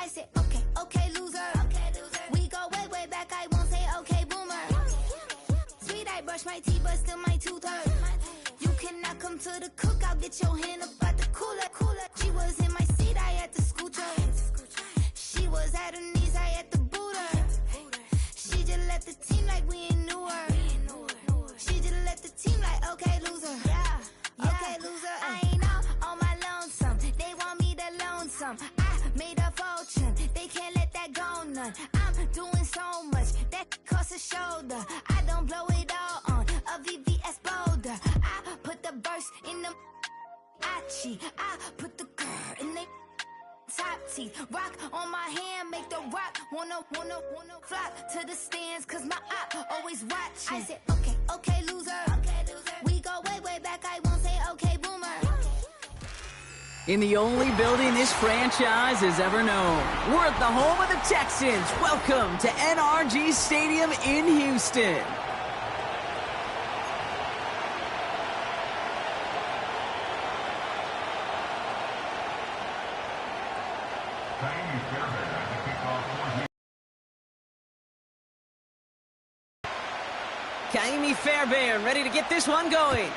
I said, okay, okay, loser. We go way, way back, I won't say okay, boomer. Sweet, I brush my teeth, but still my tooth hurt. You cannot come to the cookout, get your hand up at the cooler. She was in my seat, I had to scoot her. She was at her knees, I had to boot her. She just left the team like we ain't knew her. She just left the team like, okay, loser. Yeah, okay, loser. I ain't out on my lonesome. They want me to loan some. I made a fortune. They can't let that go none. I'm doing so much that costs a shoulder. I don't blow it all on a VVS boulder. I put the verse in the I put the girl in the top teeth. Rock on my hand, make the rock wanna flock to the stands, cause my op always watching. I said, okay, okay, loser. We go way, way back, I won't say okay, boomer. In the only building this franchise has ever known, we're at the home of the Texans. Welcome to NRG Stadium in Houston. Kaimi Fairbairn ready to get this one going.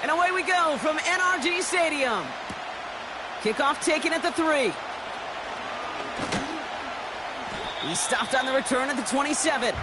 And away we go from NRG Stadium. Kickoff taken at the 3. He stopped on the return at the 27.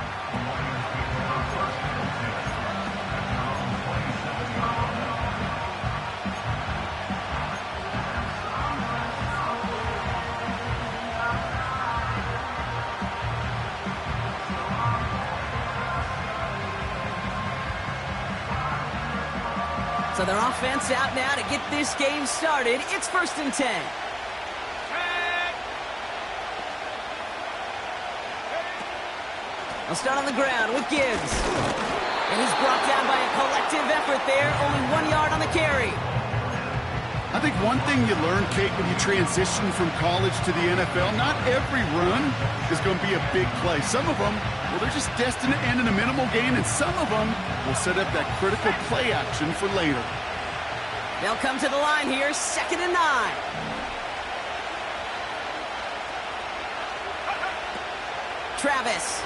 So their offense out now to get this game started. It's 1st and 10. They'll start on the ground with Gibbs. And he's brought down by a collective effort there. Only 1 yard on the carry. I think one thing you learn, Kate, when you transition from college to the NFL, not every run is going to be a big play. Some of them, well, they're just destined to end in a minimal gain, and some of them will set up that critical play action for later. They'll come to the line here, 2nd and 9. Travis.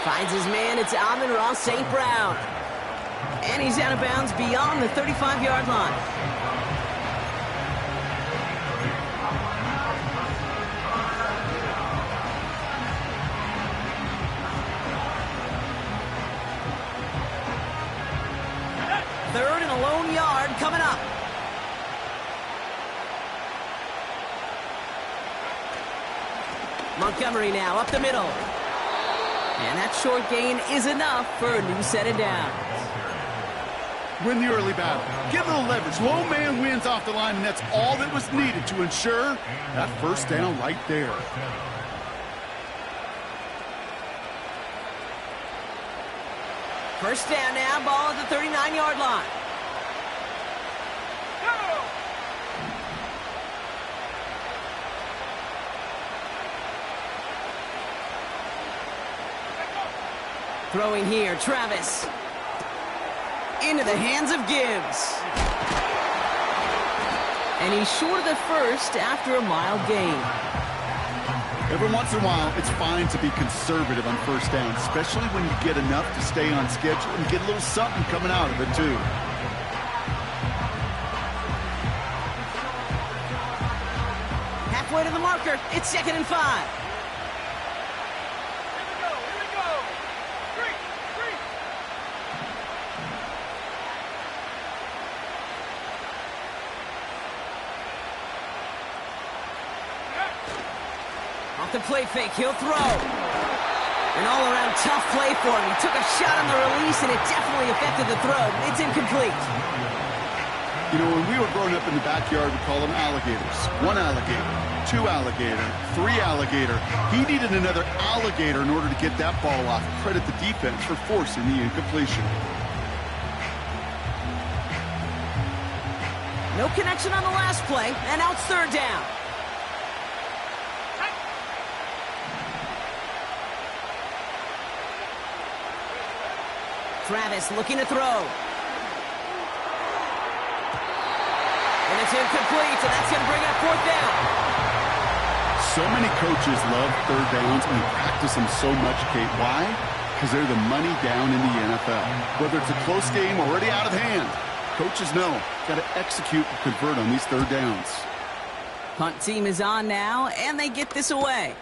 Finds his man, it's Amon-Ra St. Brown. And he's out of bounds beyond the 35-yard line. Third and a lone yard coming up. Montgomery now up the middle. And that short gain is enough for a new set of downs. Win the early battle. Give them leverage. Low man wins off the line, and that's all that was needed to ensure that first down right there. First down now, ball at the 39-yard line. Throwing here, Travis. Into the hands of Gibbs. And he's short of the first after a mild gain. Every once in a while, it's fine to be conservative on first down, especially when you get enough to stay on schedule and get a little something coming out of it, too. Halfway to the marker, it's 2nd and 5. The play fake, he'll throw. An all-around tough play for him. He took a shot on the release, and it definitely affected the throw. It's incomplete. You know, when we were growing up in the backyard, we call them alligators. 1 alligator, 2 alligator, 3 alligator. He needed another alligator in order to get that ball off. Credit the defense for forcing the incompletion. No connection on the last play, and now it's 3rd down. Travis looking to throw. And it's incomplete, so that's going to bring up 4th down. So many coaches love third downs and practice them so much, Kate. Why? Because they're the money down in the NFL. Whether it's a close game already out of hand, coaches know got to execute and convert on these third downs. Punt team is on now, and they get this away.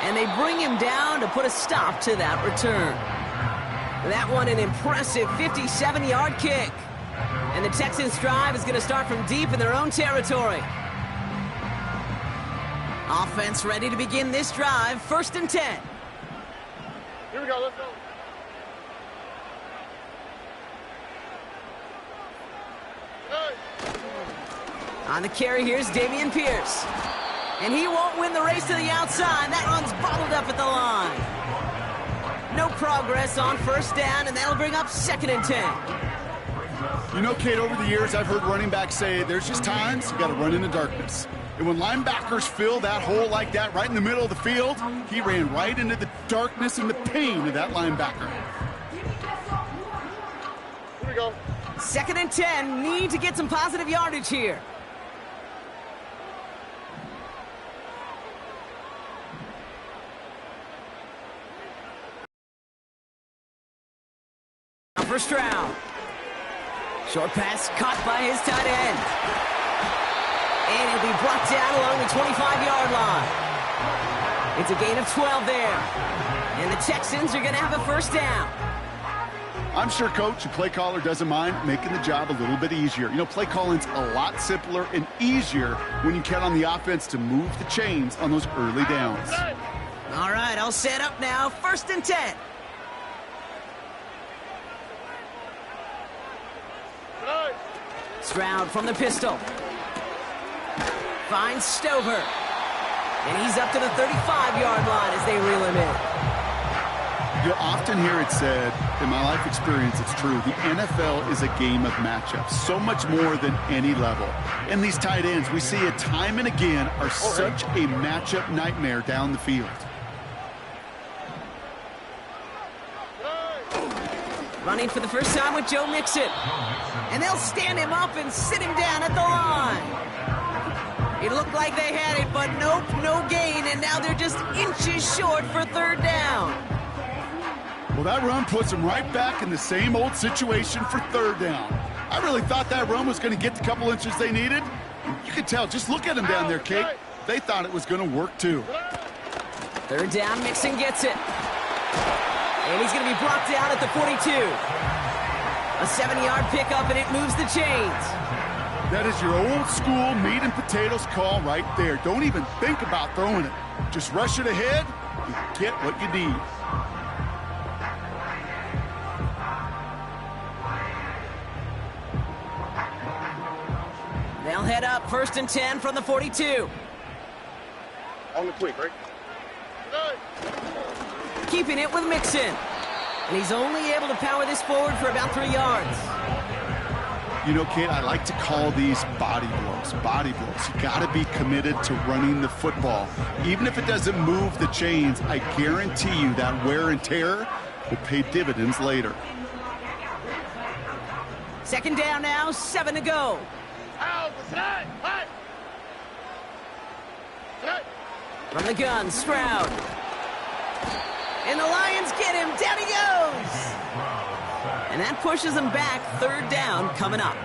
And they bring him down to put a stop to that return. That one an impressive 57-yard kick. And the Texans' drive is going to start from deep in their own territory. Offense ready to begin this drive, 1st and 10. Here we go, let's go. On the carry, here's Dameon Pierce. And he won't win the race to the outside. That run's bottled up at the line. No progress on 1st down, and that'll bring up 2nd and 10. You know, Kate, over the years, I've heard running backs say there's just times you got to run in the darkness. And when linebackers fill that hole like that right in the middle of the field, he ran right into the darkness and the pain of that linebacker. Here we go. 2nd and 10, need to get some positive yardage here. First round. Short pass caught by his tight end. And he'll be brought down along the 25-yard line. It's a gain of 12 there. And the Texans are going to have a 1st down. I'm sure Coach, the play caller, doesn't mind making the job a little bit easier. You know, play calling's a lot simpler and easier when you count on the offense to move the chains on those early downs. All right, I'll set up now. 1st and 10. Stroud from the pistol. Finds Stover. And he's up to the 35-yard line as they reel him in. You'll often hear it said, in my life experience, it's true, the NFL is a game of matchups, so much more than any level. And these tight ends, we see it time and again, are such a matchup nightmare down the field. Running for the first time with Joe Mixon. And they'll stand him up and sit him down at the line. It looked like they had it, but nope, no gain, and now they're just inches short for 3rd down. Well, that run puts them right back in the same old situation for 3rd down. I really thought that run was going to get the couple inches they needed. You could tell, just look at them down there, Kate. They thought it was going to work too. 3rd down, Mixon gets it. And he's going to be brought down at the 42. A 70-yard pickup, and it moves the chains. That is your old school meat and potatoes call right there. Don't even think about throwing it. Just rush it ahead and get what you need. They'll head up 1st and 10 from the 42. On the quick, right? Keeping it with Mixon. And he's only able to power this forward for about 3 yards. You know, Kate, I like to call these body blows. Body blows. You got to be committed to running the football. Even if it doesn't move the chains, I guarantee you that wear and tear will pay dividends later. 2nd down now, 7 to go. From the gun, Stroud. And the Lions get him. Down he goes. And that pushes them back. 3rd down coming up.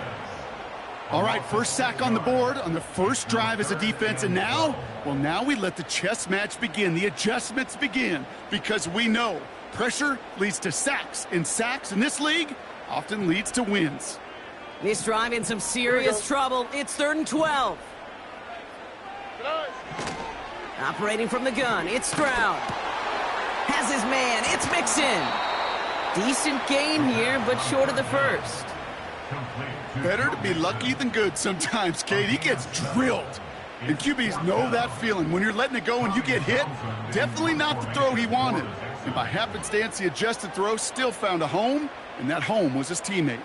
All right, first sack on the board on the first drive as a defense. And now, well, now we let the chess match begin. The adjustments begin because we know pressure leads to sacks. And sacks in this league often leads to wins. This drive in some serious trouble. It's 3rd and 12. Operating from the gun, it's Stroud. Has his man, it's Mixon. Decent gain here, but short of the 1st. Better to be lucky than good sometimes, Kate. He gets drilled. And QBs know that feeling. When you're letting it go and you get hit, definitely not the throw he wanted. And by happenstance, the adjusted throw still found a home, and that home was his teammate.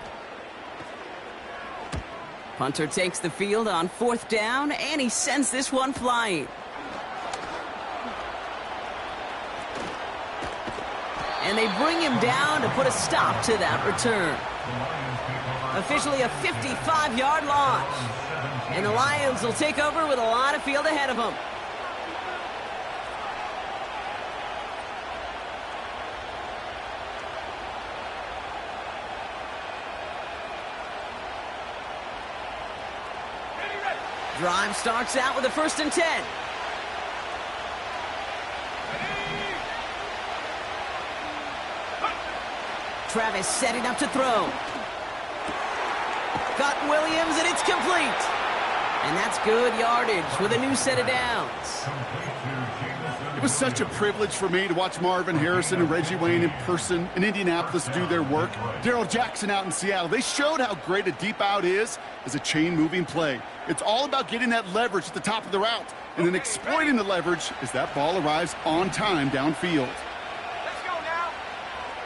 Punter takes the field on 4th down, and he sends this one flying. And they bring him down to put a stop to that return. Officially a 55-yard launch. And the Lions will take over with a lot of field ahead of them. Drive starts out with a 1st and 10. Travis setting up to throw. Got Williams, and it's complete. And that's good yardage with a new set of downs. It was such a privilege for me to watch Marvin Harrison and Reggie Wayne in person in Indianapolis do their work. Darrell Jackson out in Seattle. They showed how great a deep out is as a chain-moving play. It's all about getting that leverage at the top of the route and then exploiting the leverage as that ball arrives on time downfield. Let's go now.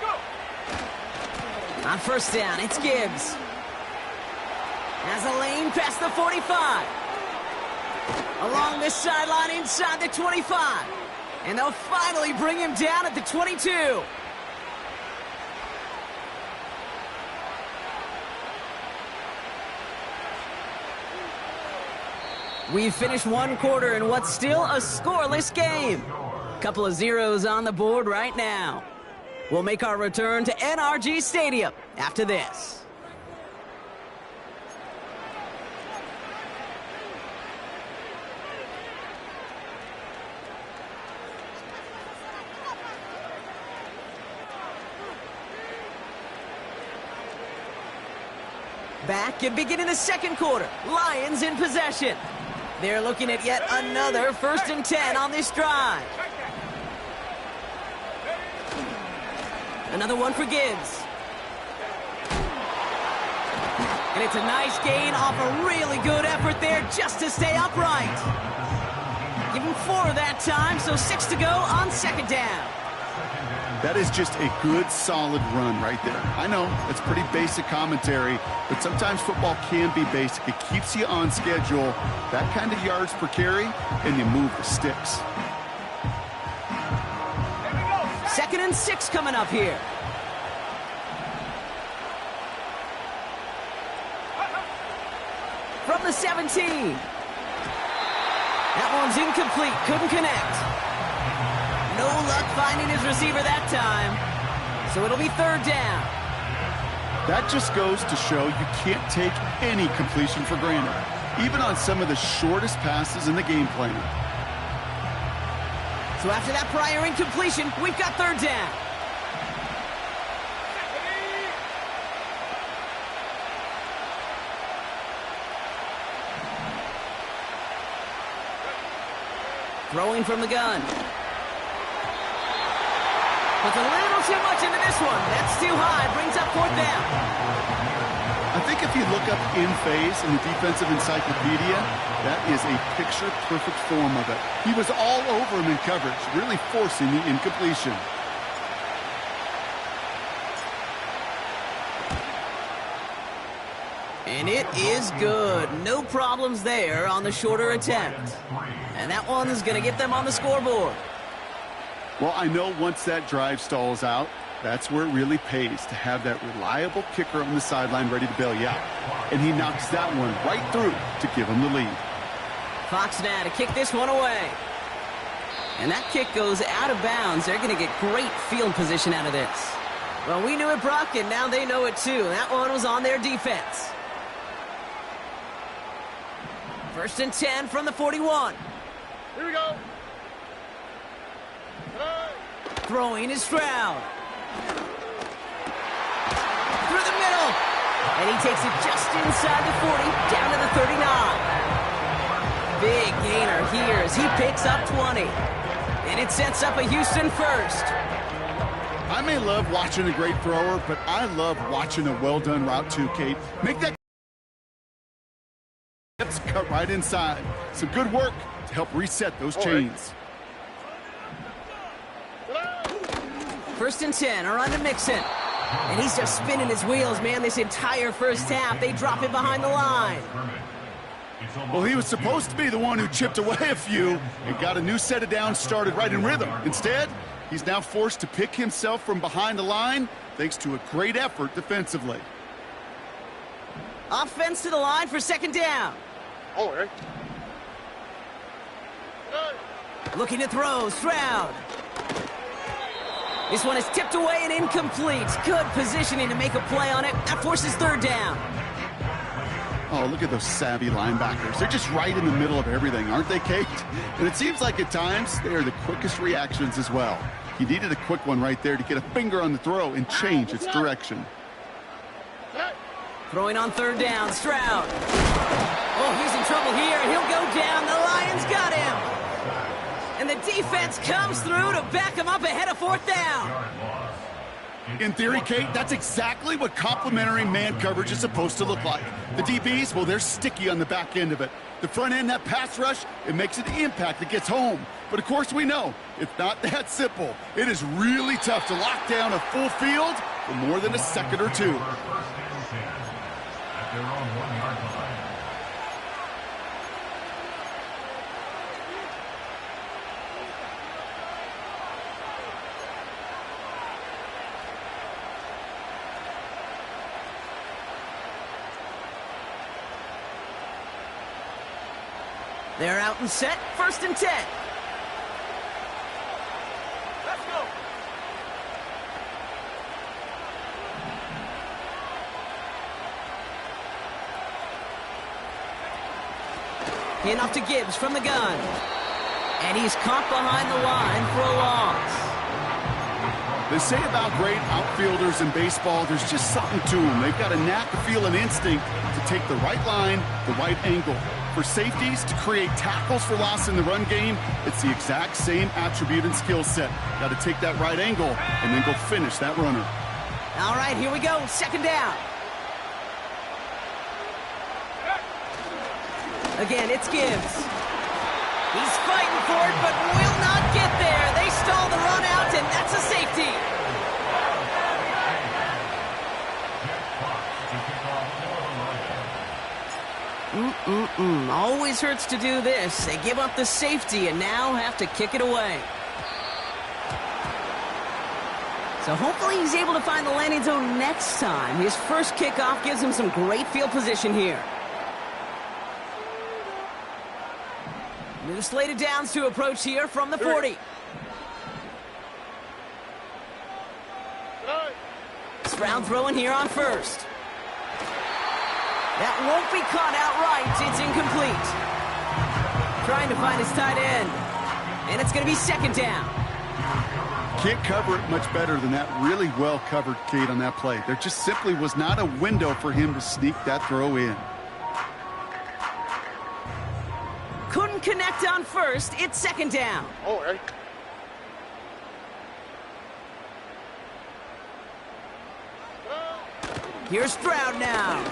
Go. On 1st down, it's Gibbs. Has a lane past the 45. Along this sideline inside the 25. And they'll finally bring him down at the 22. We've finished one quarter in what's still a scoreless game. Couple of zeros on the board right now. We'll make our return to NRG Stadium after this. Back and beginning the 2nd quarter. Lions in possession. They're looking at yet another 1st and 10 on this drive. Another one for Gibbs. And it's a nice gain off a really good effort there just to stay upright. Give him 4 that time, so 6 to go on 2nd down. That is just a good, solid run right there. I know, it's pretty basic commentary, but sometimes football can be basic. It keeps you on schedule, that kind of yards per carry, and you move the sticks. 2nd and 6 coming up here. From the 17. That one's incomplete, couldn't connect. No luck finding his receiver that time. So it'll be 3rd down. That just goes to show you can't take any completion for granted, even on some of the shortest passes in the game plan. So after that prior incompletion, we've got 3rd down. Throwing from the gun. Puts a little too much into this one. That's too high. Brings up 4th down. I think if you look up in phase in the defensive encyclopedia, that is a picture-perfect form of it. He was all over him in coverage, really forcing the incompletion. And it is good. No problems there on the shorter attempt. And that one's going to get them on the scoreboard. Well, I know once that drive stalls out, that's where it really pays to have that reliable kicker on the sideline ready to bail you out. And he knocks that one right through to give him the lead. Fox now to kick this one away. And that kick goes out of bounds. They're going to get great field position out of this. Well, we knew it, Brock, and now they know it too. That one was on their defense. 1st and 10 from the 41. Here we go. Throwing is Stroud. Through the middle. And he takes it just inside the 40, down to the 39. Big gainer here as he picks up 20. And it sets up a Houston 1st. I may love watching a great thrower, but I love watching a well-done route too, Kate. Make that cut right inside. Some good work to help reset those chains. 1st and 10 are on to Mixon. And he's just spinning his wheels, man, this entire 1st half. They drop it behind the line. Well, he was supposed to be the one who chipped away a few and got a new set of downs started right in rhythm. Instead, he's now forced to pick himself from behind the line thanks to a great effort defensively. Offense to the line for second down. Oh, right. Looking to throw, Stroud. This one is tipped away and incomplete. Good positioning to make a play on it. That forces third down. Oh, look at those savvy linebackers. They're just right in the middle of everything, aren't they, Kate? And it seems like at times they are the quickest reactions as well. He needed a quick one right there to get a finger on the throw and change its direction. Throwing on third down, Stroud. Oh, he's in trouble here, and he'll go down. The Lions got him. And the defense comes through to back him up ahead of fourth down. In theory, Kate, that's exactly what complementary man coverage is supposed to look like. The DBs, well, they're sticky on the back end of it. The front end, that pass rush, it makes an impact that gets home. But of course we know, it's not that simple. It is really tough to lock down a full field for more than a second or two. They're out and set, 1st and 10. Let's go. In off to Gibbs from the gun. And he's caught behind the line for a loss. They say about great outfielders in baseball, there's just something to them. They've got a knack, a feel, an instinct to take the right line, the right angle. For safeties, to create tackles for loss in the run game, it's the exact same attribute and skill set. Got to take that right angle and then go finish that runner. All right, here we go, second down. Again, it's Gibbs. He's fighting for it, but will not get there. They stall the run out, and that's a safety. Always hurts to do this. They give up the safety and now have to kick it away. So hopefully he's able to find the landing zone next time. His first kickoff gives him some great field position here. New slated downs to approach here from the 40. Stroud throwing here on first. That won't be caught outright. It's incomplete. Trying to find his tight end. And it's going to be second down. Can't cover it much better than that really well covered, Kate, on that play. There just simply was not a window for him to sneak that throw in. Couldn't connect on first. It's second down. Oh, right. Here's Stroud now.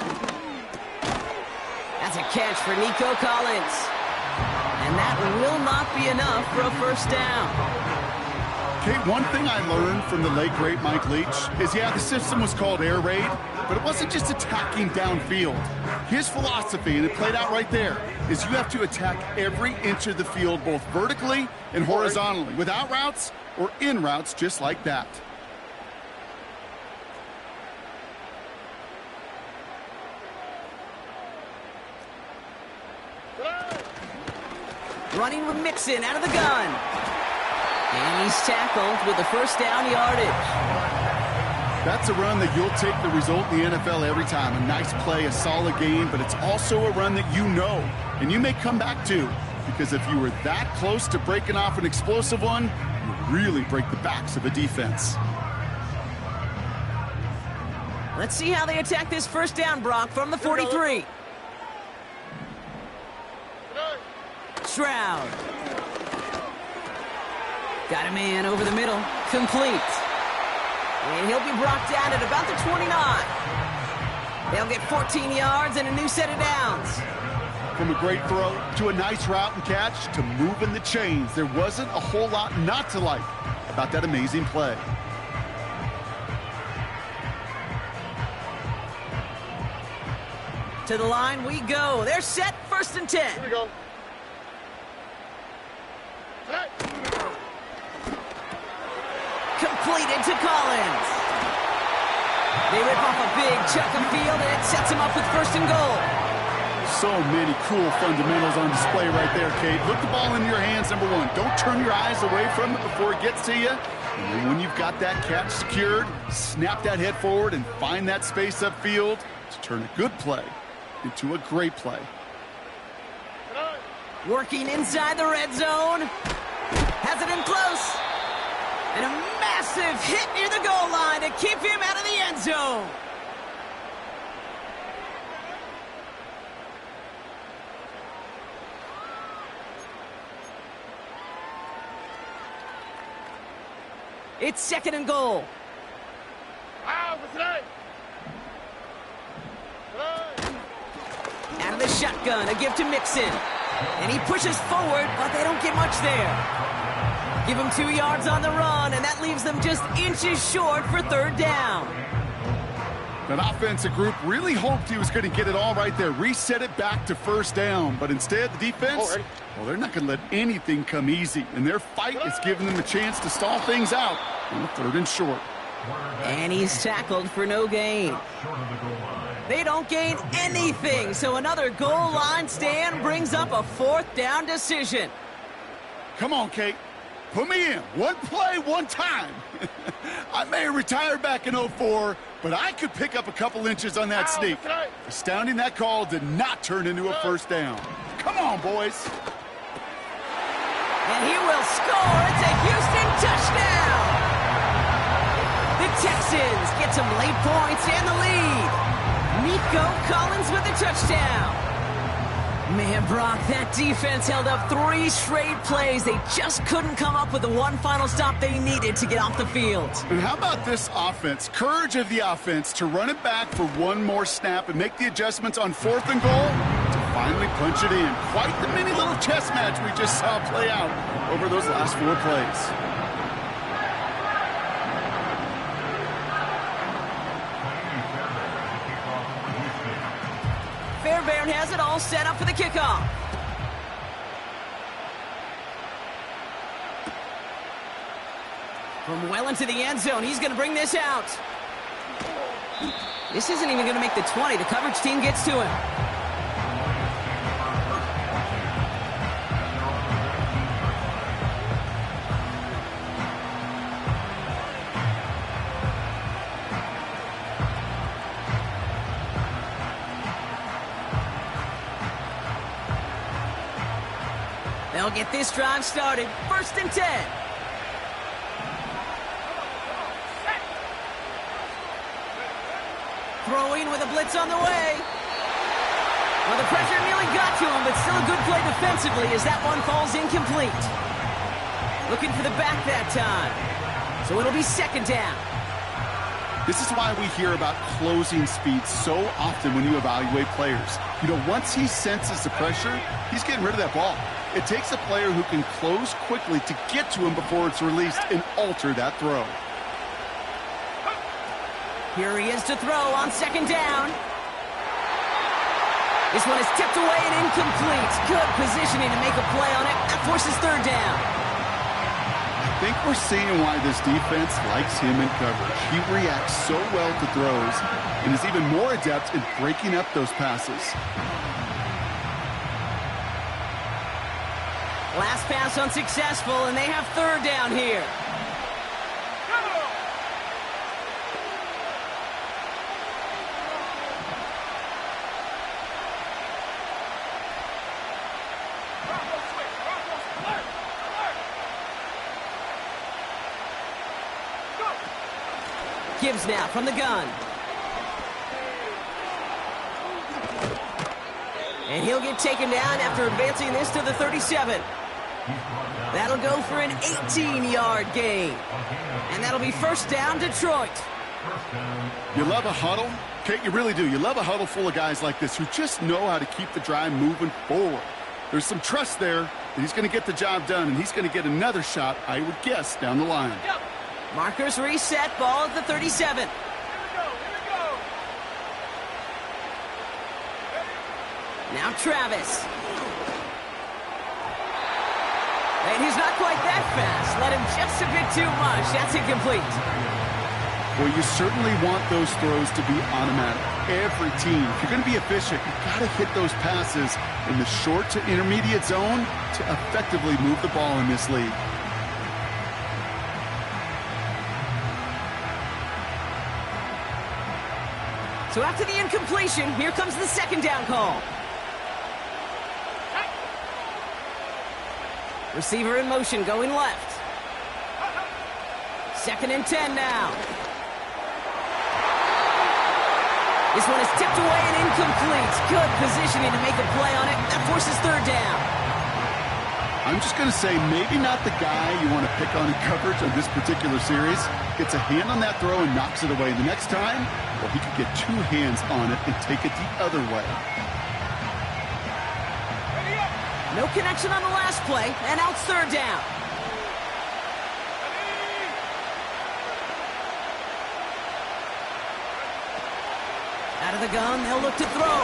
That's a catch for Nico Collins. And that will not be enough for a first down. Kate, one thing I learned from the late, great Mike Leach is, yeah, the system was called air raid, but it wasn't just attacking downfield. His philosophy, and it played out right there, is you have to attack every inch of the field, both vertically and horizontally, without routes or in routes just like that. Running with Mixon out of the gun. And he's tackled with the first down yardage. That's a run that you'll take the result in the NFL every time. A nice play, a solid game, but it's also a run that you know, and you may come back to, because if you were that close to breaking off an explosive one, you really break the backs of a defense. Let's see how they attack this first down, Brock, from the 43. Stroud. Got a man over the middle. Complete. And he'll be brought down at about the 29. They'll get 14 yards and a new set of downs. From a great throw to a nice route and catch to moving the chains, there wasn't a whole lot not to like about that amazing play. To the line we go. They're set, 1st and 10. Here we go. Completed to Collins. They rip off a big chunk of field, and it sets him up with 1st and goal. So many cool fundamentals on display right there, Kate. Look the ball in your hands, number one. Don't turn your eyes away from it before it gets to you. And then when you've got that catch secured, snap that head forward and find that space upfield to turn a good play into a great play. Working inside the red zone. Has it in close. And a massive hit near the goal line to keep him out of the end zone. It's 2nd and goal. Out of the shotgun, a give to Mixon. And he pushes forward, but they don't get much there. Give him 2 yards on the run, and that leaves them just inches short for 3rd down. That offensive group really hoped he was going to get it all right there, reset it back to 1st down. But instead, the defense, well, they're not going to let anything come easy. And their fight is giving them a chance to stall things out on the 3rd and short. And he's tackled for no gain. They don't gain anything, so another goal line stand brings up a 4th down decision. Come on, Kate. Put me in. One play, one time. I may have retired back in 04, but I could pick up a couple inches on that sneak. Astounding that call did not turn into a 1st down. Come on, boys. And he will score. It's a Houston touchdown. The Texans get some late points and the lead. Nico Collins with the touchdown. Man, Brock, that defense held up 3 straight plays. They just couldn't come up with the one final stop they needed to get off the field. And how about this offense? Courage of the offense to run it back for one more snap and make the adjustments on 4th and goal to finally punch it in. Quite the mini little chess match we just saw play out over those last 4 plays. Fairbairn has it all set up for the kickoff. From well into the end zone, he's going to bring this out. This isn't even going to make the 20. The coverage team gets to him. They'll get this drive started. 1st and 10. Throwing with a blitz on the way. Well, the pressure nearly got to him, but still a good play defensively as that one falls incomplete. Looking for the back that time. So it'll be 2nd down. This is why we hear about closing speed so often when you evaluate players. You know, once he senses the pressure, he's getting rid of that ball. It takes a player who can close quickly to get to him before it's released and alter that throw. Here he is to throw on 2nd down. This one is tipped away and incomplete. Good positioning to make a play on it. That forces 3rd down. I think we're seeing why this defense likes him in coverage. He reacts so well to throws and is even more adept in breaking up those passes. Last pass unsuccessful, and they have 3rd down here. Gibbs now from the gun. And he'll get taken down after advancing this to the 37. That'll go for an 18-yard gain. And that'll be 1st down, Detroit. You love a huddle? Kate, you really do. You love a huddle full of guys like this who just know how to keep the drive moving forward. There's some trust there that he's going to get the job done, and he's going to get another shot, I would guess, down the line. Markers reset, ball at the 37. Now Travis. And he's not quite that fast. Let him just a bit too much. That's incomplete. Well, you certainly want those throws to be automatic. Every team, if you're going to be efficient, you've got to hit those passes in the short to intermediate zone to effectively move the ball in this league. So after the incompletion, here comes the second down call. Receiver in motion, going left. 2nd and 10 now. This one is tipped away and incomplete. Good positioning to make a play on it. That forces 3rd down. I'm just going to say maybe not the guy you want to pick on in coverage on this particular series. Gets a hand on that throw and knocks it away. The next time, well, he could get 2 hands on it and take it the other way. No connection on the last play, and now it's 3rd down. Out of the gun, they'll look to throw.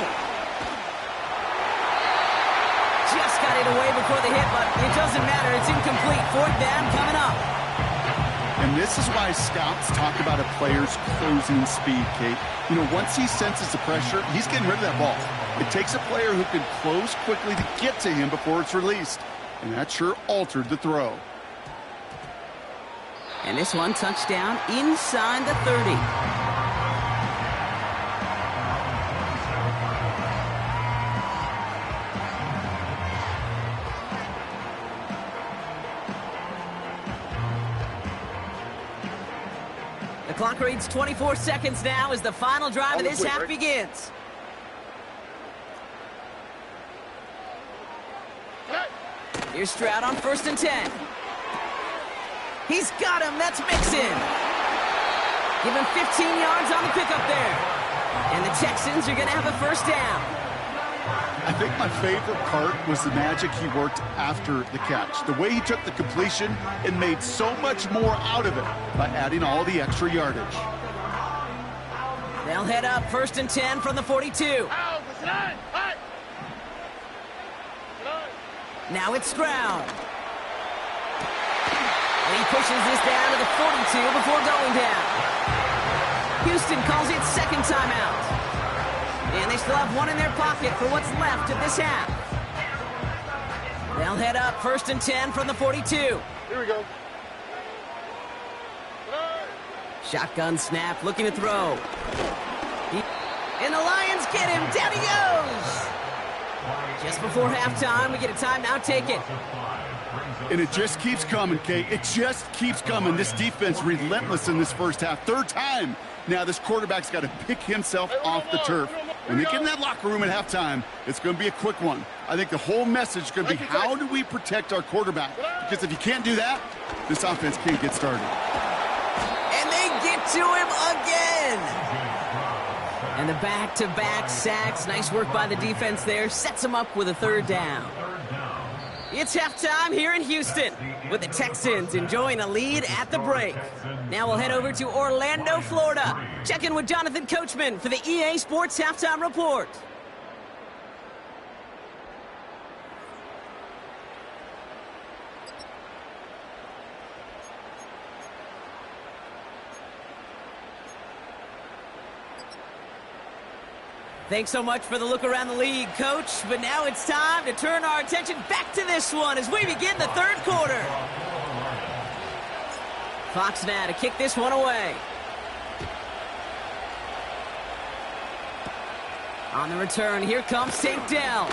Just got it away before the hit, but it doesn't matter. It's incomplete. 4th down coming up. And this is why scouts talk about a player's closing speed, Kate. You know, once he senses the pressure, he's getting rid of that ball. It takes a player who can close quickly to get to him before it's released. And that sure altered the throw. And this one touchdown inside the 30. The clock reads 24 seconds now as the final drive of this half begins. Here's Stroud on 1st and 10. He's got him. That's Mixon. Give him 15 yards on the pickup there. And the Texans are going to have a 1st down. I think my favorite part was the magic he worked after the catch. The way he took the completion and made so much more out of it by adding all the extra yardage. They'll head up 1st and 10 from the 42. Now it's Stroud. And he pushes this down to the 42 before going down. Houston calls it 2nd timeout. And they still have 1 in their pocket for what's left of this half. They'll head up 1st and 10 from the 42. Here we go. Shotgun snap, looking to throw. And the Lions get him. Down he goes. Just before halftime, we get a timeout taken. And it just keeps coming, Kate. It just keeps coming. This defense relentless in this first half. 3rd time. Now this quarterback's got to pick himself off the turf. When they get in that locker room at halftime, it's going to be a quick one. I think the whole message is going to be, how do we protect our quarterback? Because if you can't do that, this offense can't get started. And they get to him again. And the back-to-back sacks. Nice work by the defense there. Sets him up with a 3rd down. It's halftime here in Houston, with the Texans enjoying a lead at the break. Now we'll head over to Orlando, Florida. Check in with Jonathan Coachman for the EA Sports Halftime Report. Thanks so much for the look around the league, Coach. But now it's time to turn our attention back to this one as we begin the 3rd quarter. Fox now to kick this one away. On the return, here comes Tank Dell.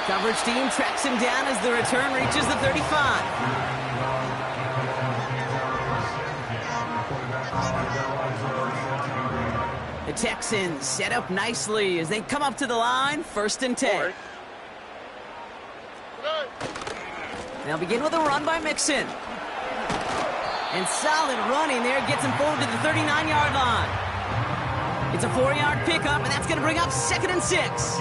Coverage team tracks him down as the return reaches the 35. The Texans set up nicely as they come up to the line, 1st and 10. They'll begin with a run by Mixon. And solid running there gets him forward to the 39-yard line. It's a 4-yard pickup, and that's going to bring up 2nd and 6.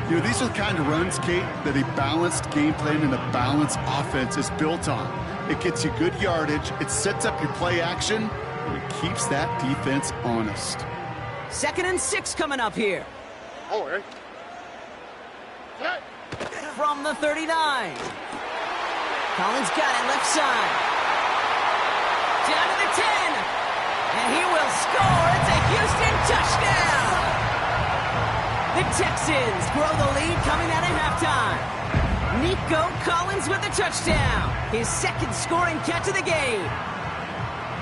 You know, these are the kind of runs, Kate, that a balanced game plan and a balanced offense is built on. It gets you good yardage, it sets up your play action, and it keeps that defense honest. 2nd and 6 coming up here. From the 39. Collins got it left side. Down to the 10. And he will score. It's a Houston touchdown. The Texans grow the lead coming out of halftime. Nico Collins with the touchdown. His second scoring catch of the game.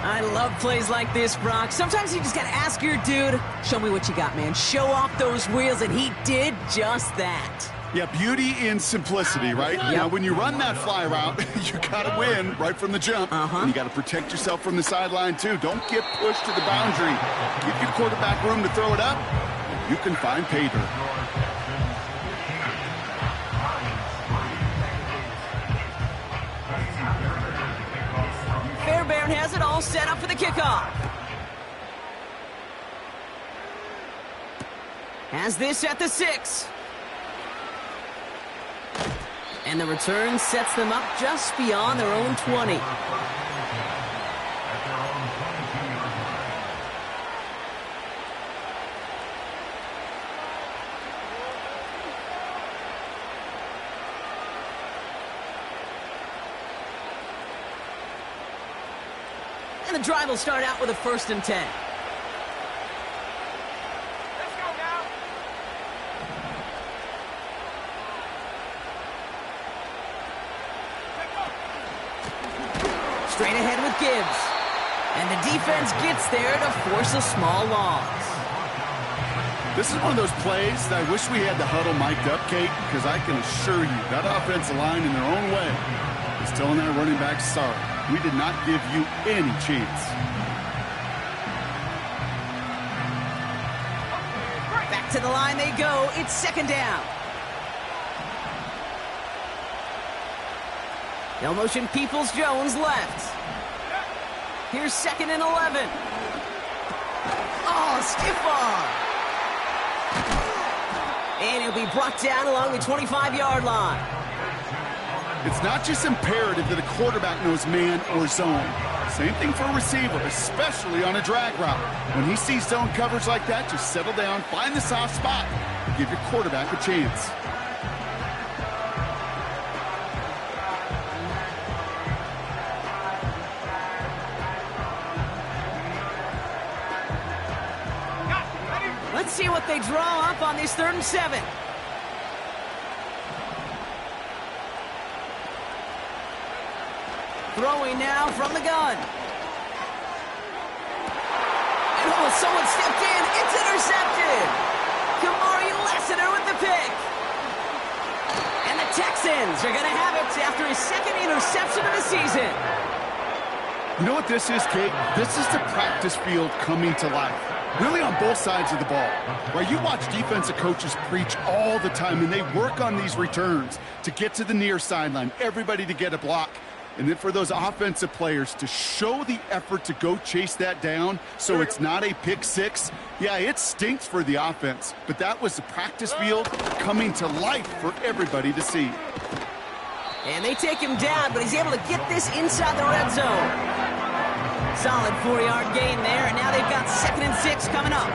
I love plays like this, Brock. Sometimes you just got to ask your dude, show me what you got, man. Show off those wheels, and he did just that. Yeah, beauty in simplicity, right? Yep. Now, when you run that fly route, you got to win right from the jump. And you got to protect yourself from the sideline, too. Don't get pushed to the boundary. Give your quarterback room to throw it up. You can find pay dirt. Fairbairn has it all set up for the kickoff. Has this at the 6. And the return sets them up just beyond their own 20. And the drive will start out with a 1st and 10. Let's go now. Straight ahead with Gibbs. And the defense gets there to force a small loss. This is one of those plays that I wish we had the huddle mic'd up, Kate, because I can assure you that offensive line in their own way is telling that running back, sorry, we did not give you any chance. Back to the line they go. It's 2nd down. No motion, Peoples-Jones left. Here's 2nd and 11. Oh, stiff arm. And he'll be brought down along the 25-yard line. It's not just imperative that a quarterback knows man or zone. Same thing for a receiver, especially on a drag route. When he sees zone coverage like that, just settle down, find the soft spot, and give your quarterback a chance. Let's see what they draw up on this 3rd and 7. Throwing now from the gun. And oh, someone stepped in. It's intercepted. Kamari Lassiter with the pick. And the Texans are going to have it after his 2nd interception of the season. You know what this is, Kate? This is the practice field coming to life. Really on both sides of the ball. Right? You watch defensive coaches preach all the time, and they work on these returns to get to the near sideline, everybody to get a block. And then for those offensive players to show the effort to go chase that down so it's not a pick 6. Yeah, it stinks for the offense, but that was the practice field coming to life for everybody to see. And they take him down, but he's able to get this inside the red zone. Solid 4-yard gain there, and now they've got 2nd and 6 coming up.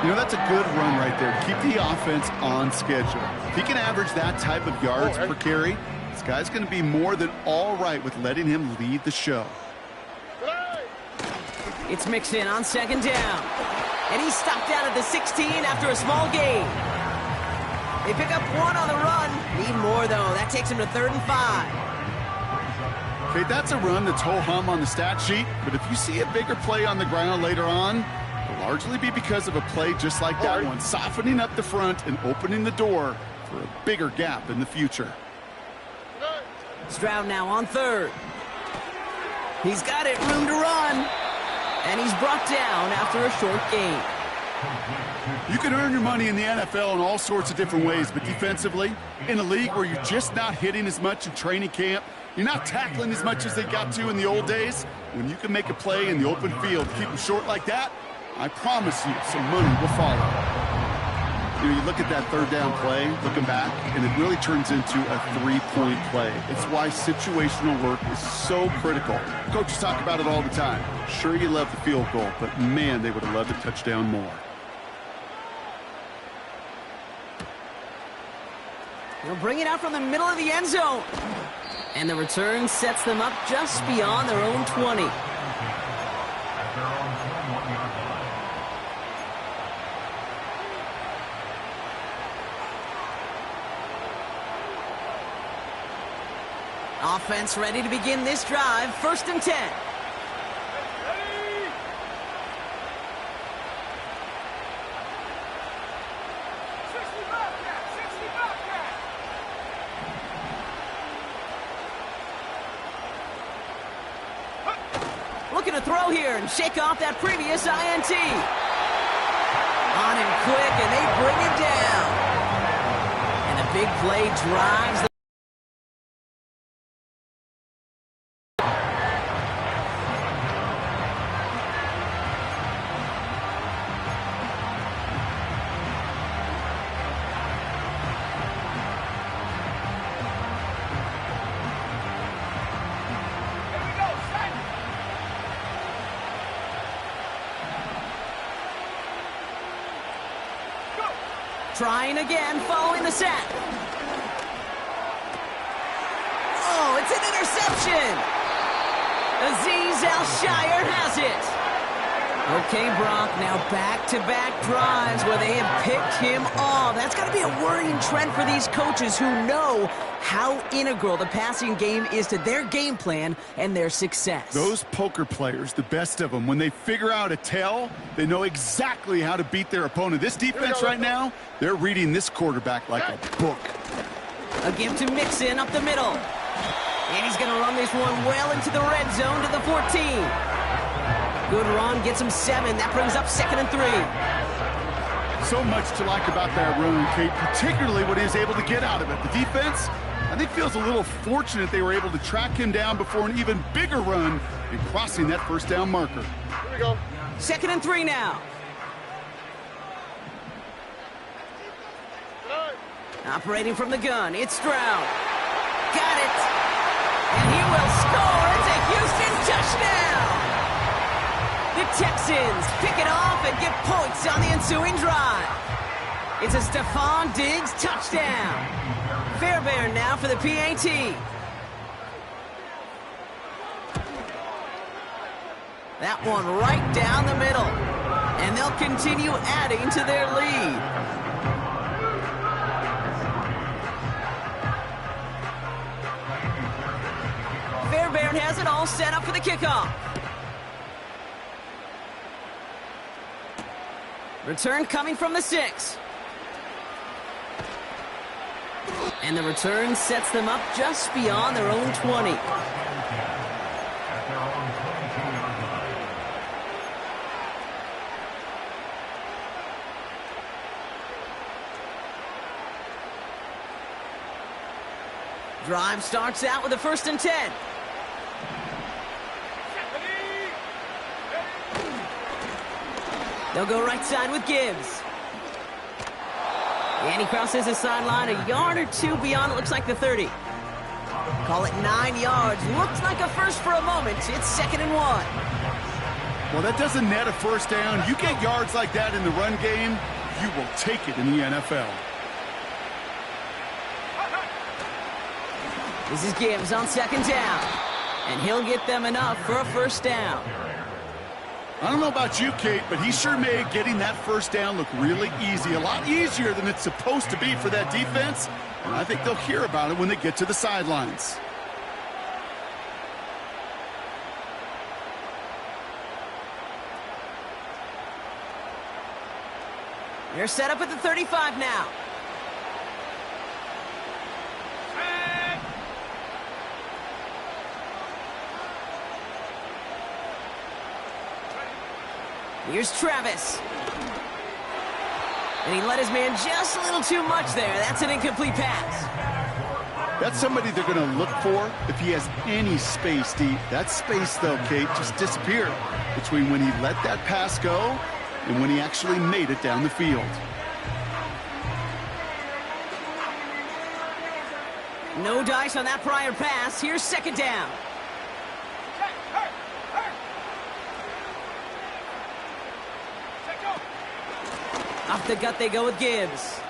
You know, that's a good run right there. Keep the offense on schedule. If he can average that type of yards per carry, this guy's going to be more than all right with letting him lead the show. It's Mixon on 2nd down. And he's stopped out at the 16 after a small gain. They pick up 1 on the run. Need more, though. That takes him to 3rd and 5. Okay, that's a run that's ho-hum on the stat sheet, but if you see a bigger play on the ground later on, it'll largely be because of a play just like that one, softening up the front and opening the door for a bigger gap in the future. Stroud now on 3rd. He's got it, room to run. And he's brought down after a short gain. You can earn your money in the NFL in all sorts of different ways, but defensively, in a league where you're just not hitting as much in training camp, you're not tackling as much as they got to in the old days, when you can make a play in the open field, keep them short like that, I promise you some money will follow. You know, you look at that 3rd down play, looking back, and it really turns into a 3-point play. It's why situational work is so critical. Coaches talk about it all the time. Sure, you love the field goal, but man, they would have loved a touchdown more. They'll bring it out from the middle of the end zone. And the return sets them up just beyond their own 20. Offense ready to begin this drive. 1st and 10. Looking to throw here and shake off that previous INT. On him quick, and they bring it down. And a big play drives the trying again, following the sack. Oh, it's an interception. Azeez Al-Shire has it. Okay, Brock, now back-to-back drives where they have picked him off. That's got to be a worrying trend for these coaches who know how integral the passing game is to their game plan and their success. Those poker players, the best of them, when they figure out a tell, they know exactly how to beat their opponent. This defense right now, they're reading this quarterback like a book. A give to Mixon up the middle. And he's going to run this one well into the red zone to the 14. Good run, gets him 7. That brings up 2nd and 3. So much to like about that run, Kate, particularly what he was able to get out of it. The defense, I think, feels a little fortunate they were able to track him down before an even bigger run and crossing that 1st down marker. Here we go. 2nd and 3 now. Operating from the gun, it's Stroud. Got it. And he will score. It's a Houston touchdown. The Texans pick it off and get points on the ensuing drive. It's a Stephon Diggs touchdown. Fairbairn now for the PAT. That one right down the middle. And they'll continue adding to their lead. Fairbairn has it all set up for the kickoff. Return coming from the 6. And the return sets them up just beyond their own 20. Drive starts out with a 1st and 10. They'll go right side with Gibbs. And he crosses the sideline a yard or 2 beyond, it looks like the 30. Call it 9 yards. Looks like a first for a moment. It's 2nd and 1. Well, that doesn't net a 1st down. You get yards like that in the run game, you will take it in the NFL. This is Gibbs on 2nd down. And he'll get them enough for a 1st down. I don't know about you, Kate, but he sure made getting that 1st down look really easy. A lot easier than it's supposed to be for that defense. And I think they'll hear about it when they get to the sidelines. They're set up at the 35 now. Here's Travis. And he let his man just a little too much there. That's an incomplete pass. That's somebody they're going to look for if he has any space deep. That space, though, Kate, just disappeared between when he let that pass go and when he actually made it down the field. No dice on that prior pass. Here's 2nd down. Off the gut they go with Gibbs.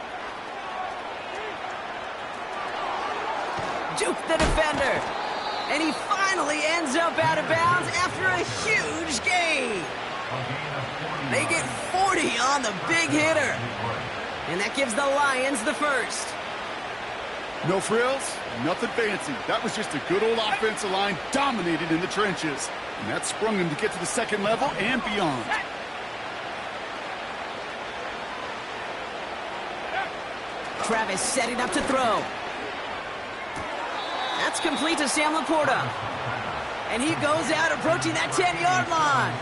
Juke the defender. And he finally ends up out of bounds after a huge gain. They get 40 on the big hitter. And that gives the Lions the 1st. No frills, nothing fancy. That was just a good old offensive line dominated in the trenches. And that sprung him to get to the second level and beyond. Travis setting up to throw. That's complete to Sam Laporta. And he goes out approaching that 10-yard line.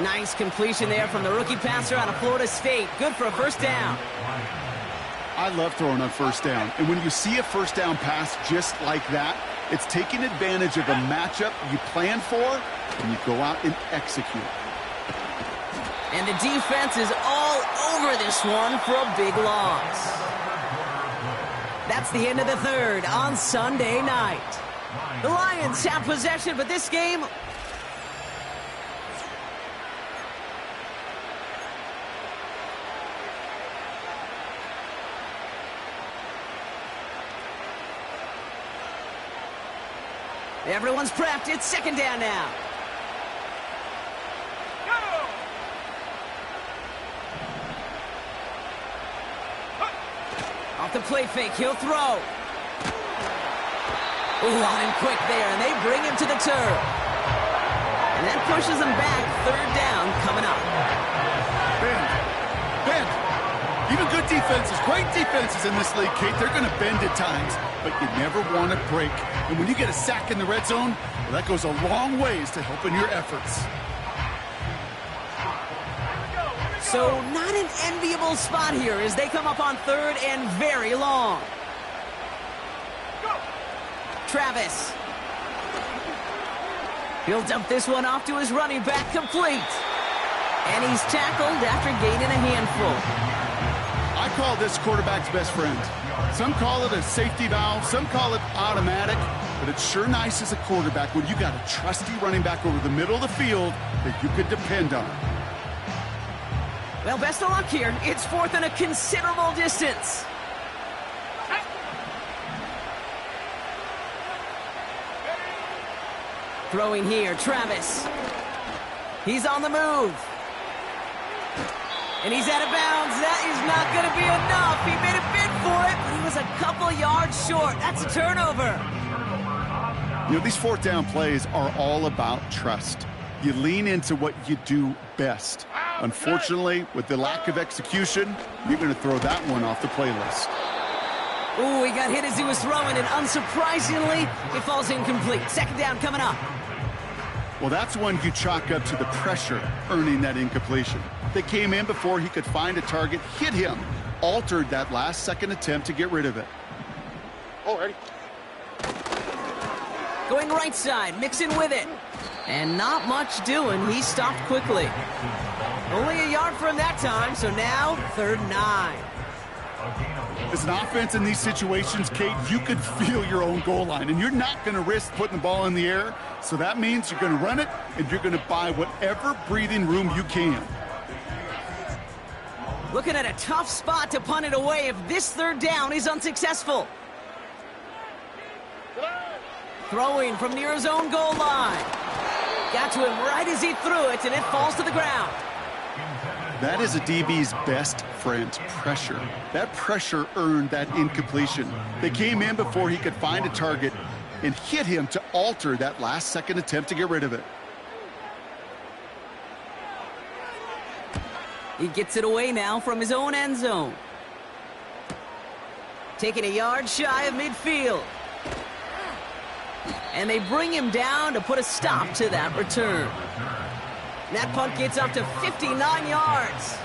Nice completion there from the rookie passer out of Florida State. Good for a first down. I love throwing on first down. And when you see a first down pass just like that, it's taking advantage of a matchup you plan for, and you go out and execute. And the defense is all over this one for a big loss. That's the end of the third on Sunday night. The Lions have possession, but this game... Everyone's prepped. It's second down now. Off the play fake, he'll throw. Ooh, on him quick there, and they bring him to the turf. And that pushes him back. Third down coming up. Bend. Even good defenses, great defenses in this league, Kate, they're going to bend at times, but you never want to break. And when you get a sack in the red zone, well, that goes a long ways to helping your efforts. So not an enviable spot here as they come up on third and very long. Travis. He'll dump this one off to his running back, complete. And he's tackled after gaining a handful. I call this quarterback's best friend. Some call it a safety valve, some call it automatic, but it's sure nice as a quarterback when you got a trusty running back over the middle of the field that you could depend on. Well, best of luck here. It's fourth and a considerable distance. Throwing here, Travis. He's on the move. And he's out of bounds. That is not going to be enough. He made a bid for it, but he was a couple yards short. That's a turnover. You know, these fourth down plays are all about trust. You lean into what you do best. Unfortunately, with the lack of execution, you're going to throw that one off the playlist. Ooh, he got hit as he was throwing, and unsurprisingly, it falls incomplete. Second down coming up. Well, that's one you chalk up to the pressure earning that incompletion. They came in before he could find a target, hit him, altered that last-second attempt to get rid of it. Already. Going right side, mixing with it. And not much doing. He stopped quickly. Only a yard for him that time, so now 3rd and 9. As an offense in these situations, Kate, you could feel your own goal line, and you're not going to risk putting the ball in the air, so that means you're going to run it, and you're going to buy whatever breathing room you can. Looking at a tough spot to punt it away if this 3rd down is unsuccessful. Throwing from near his own goal line. Got to him right as he threw it, and it falls to the ground. That is a DB's best friend, pressure. That pressure earned that incompletion. They came in before he could find a target and hit him to alter that last-second attempt to get rid of it. He gets it away now from his own end zone. Taking a yard shy of midfield. And they bring him down to put a stop to that return. That punt gets up to 59 yards.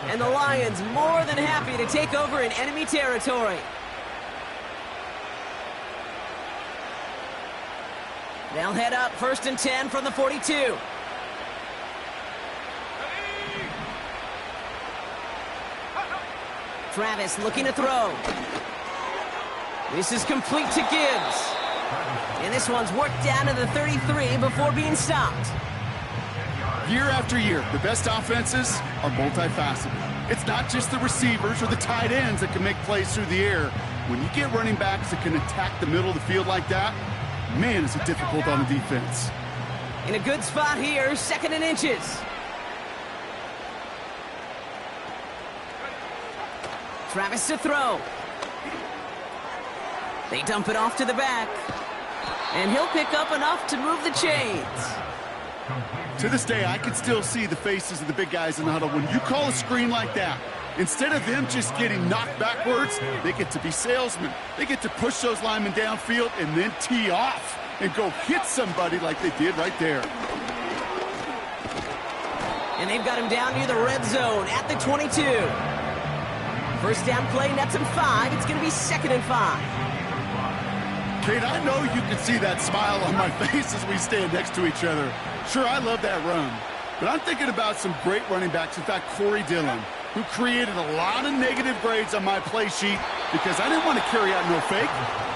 And the Lions more than happy to take over in enemy territory. They'll head up 1st and 10 from the 42. Travis looking to throw. This is complete to Gibbs. And this one's worked down to the 33 before being stopped. Year after year, the best offenses are multifaceted. It's not just the receivers or the tight ends that can make plays through the air. When you get running backs that can attack the middle of the field like that, man, is it difficult on the defense. In a good spot here, 2nd and inches. Travis to throw. They dump it off to the back. And he'll pick up enough to move the chains. To this day, I can still see the faces of the big guys in the huddle. When you call a screen like that, instead of them just getting knocked backwards, they get to be salesmen. They get to push those linemen downfield and then tee off and go hit somebody like they did right there. And they've got him down near the red zone at the 22. First down play, nets him 5. It's going to be 2nd and 5. Kate, I know you can see that smile on my face as we stand next to each other. Sure, I love that run. But I'm thinking about some great running backs. In fact, Corey Dillon, who created a lot of negative grades on my play sheet because I didn't want to carry out no fake.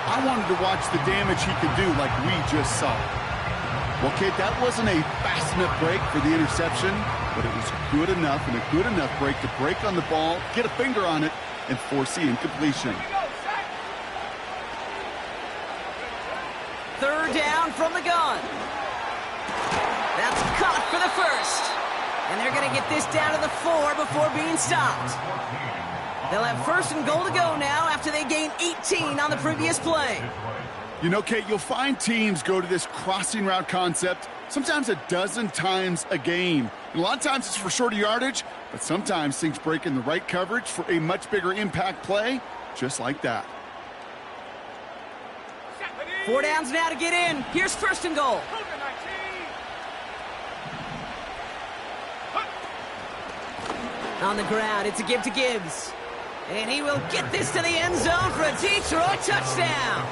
I wanted to watch the damage he could do like we just saw. Well, Kate, that wasn't a fast enough break for the interception, but it was good enough and a good enough break to break on the ball, get a finger on it, and force the incompletion. 3rd down from the gun. That's caught for the first. And they're going to get this down to the 4 before being stopped. They'll have 1st and goal to go now after they gain 18 on the previous play. You know, Kate, you'll find teams go to this crossing route concept sometimes a dozen times a game. And a lot of times it's for shorter yardage, but sometimes things break in the right coverage for a much bigger impact play, just like that. 4 downs now to get in. Here's 1st and goal. On the ground, it's a give to Gibbs. And he will get this to the end zone for a Detroit touchdown.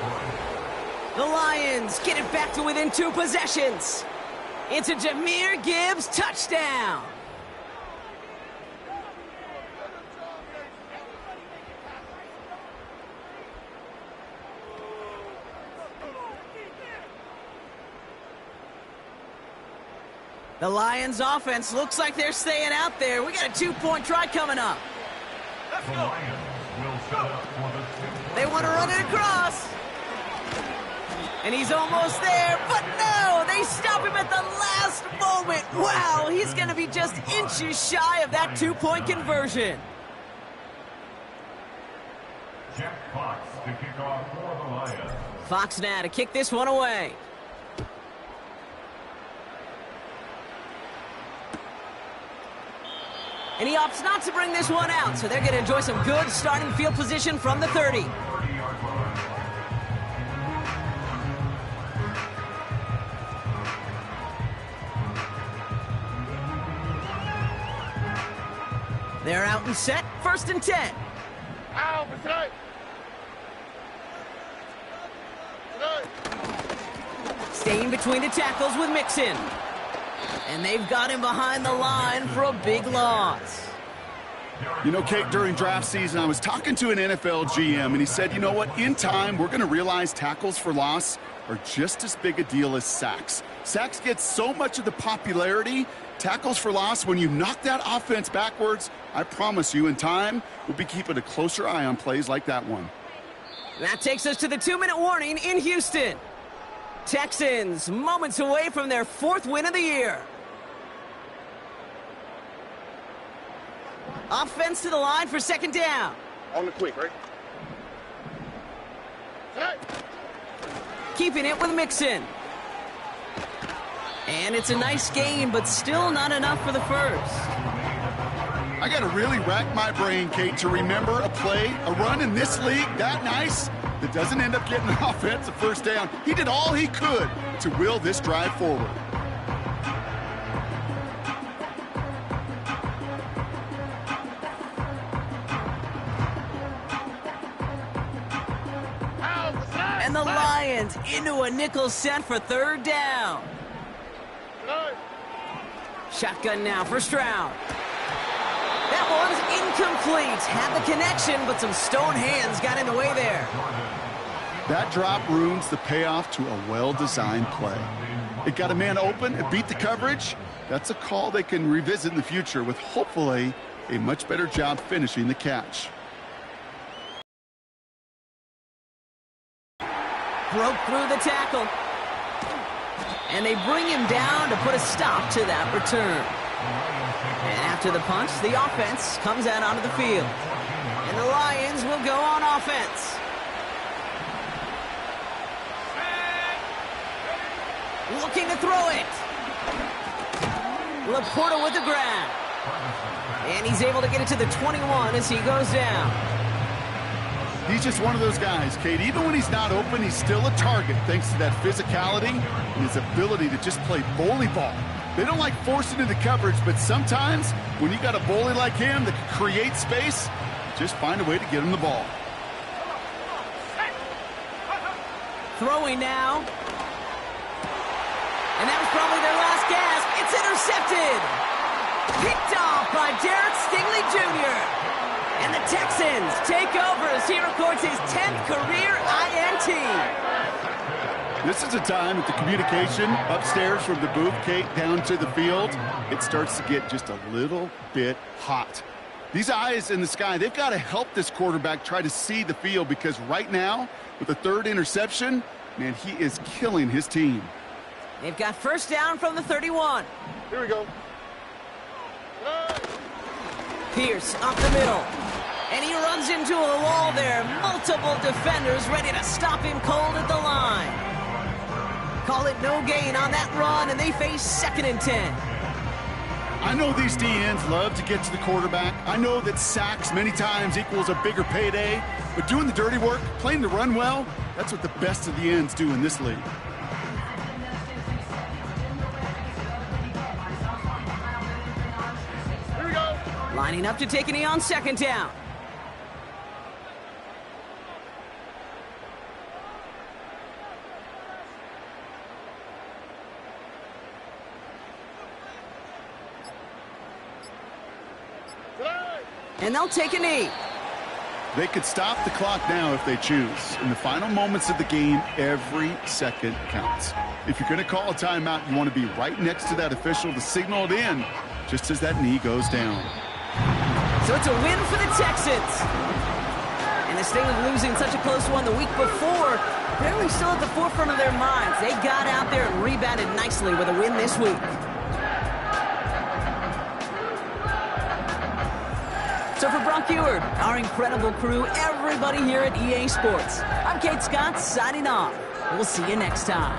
The Lions get it back to within 2 possessions. It's a Jahmyr Gibbs touchdown. The Lions offense looks like they're staying out there. We got a 2-point try coming up. The Lions will set up for the 2. They want to run it across. And he's almost there, but no, they stop him at the last moment. Wow, he's going to be just inches shy of that 2-point conversion. Jack Fox to kick off for the Lions. Fox now to kick this one away. And he opts not to bring this one out, so they're going to enjoy some good starting field position from the 30. 30-yard line. They're out and set, 1st and 10. Ow, tonight. Staying between the tackles with Mixon. And they've got him behind the line for a big loss. You know, Kate, during draft season, I was talking to an NFL GM, and he said, you know what, in time, we're going to realize tackles for loss are just as big a deal as sacks. Sacks get so much of the popularity. Tackles for loss, when you knock that offense backwards, I promise you, in time, we'll be keeping a closer eye on plays like that one. That takes us to the 2-minute warning in Houston. Texans moments away from their 4th win of the year. Offense to the line for 2nd down. On the quick, right? Tonight. Keeping it with Mixon. And it's a nice gain, but still not enough for the first. I got to really rack my brain, Kate, to remember a play, a run in this league that nice that doesn't end up getting an offensive 1st down. He did all he could to will this drive forward. And the Lions into a nickel set for 3rd down. Shotgun now for Stroud. That one's incomplete. Had the connection, but some stone hands got in the way there. That drop ruins the payoff to a well-designed play. It got a man open, it beat the coverage. That's a call they can revisit in the future with hopefully a much better job finishing the catch. Broke through the tackle. And they bring him down to put a stop to that return. And after the punch, the offense comes out onto the field. And the Lions will go on offense. Looking to throw it. Laporta with the grab. And he's able to get it to the 21 as he goes down. He's just one of those guys, Kate. Even when he's not open, he's still a target thanks to that physicality and his ability to just play volleyball. They don't like forcing into coverage, but sometimes when you got a bully like him that can create space, just find a way to get him the ball. Throwing now. And that was probably their last gasp. It's intercepted. Picked off by Derek Stingley Jr. And the Texans take over as he records his 10th career INT. This is a time that the communication upstairs from the booth, Kate, down to the field, it starts to get just a little bit hot. These eyes in the sky, they've got to help this quarterback try to see the field, because right now, with the third interception, man, he is killing his team. They've got first down from the 31. Here we go. Pierce up the middle. And he runs into a wall there. Multiple defenders ready to stop him cold at the line. Call it no gain on that run, and they face 2nd and 10. I know these DNs love to get to the quarterback. I know that sacks many times equals a bigger payday. But doing the dirty work, playing the run well, that's what the best of the ends do in this league. Here we go. Lining up to take a knee on 2nd down. And they'll take a knee. They could stop the clock now if they choose. In the final moments of the game, every second counts. If you're going to call a timeout, you want to be right next to that official to signal it in just as that knee goes down. So it's a win for the Texans. And instead of losing such a close one the week before, apparently still at the forefront of their minds. They got out there and rebounded nicely with a win this week. So for Brock Eward, our incredible crew, everybody here at EA Sports, I'm Kate Scott signing off. We'll see you next time.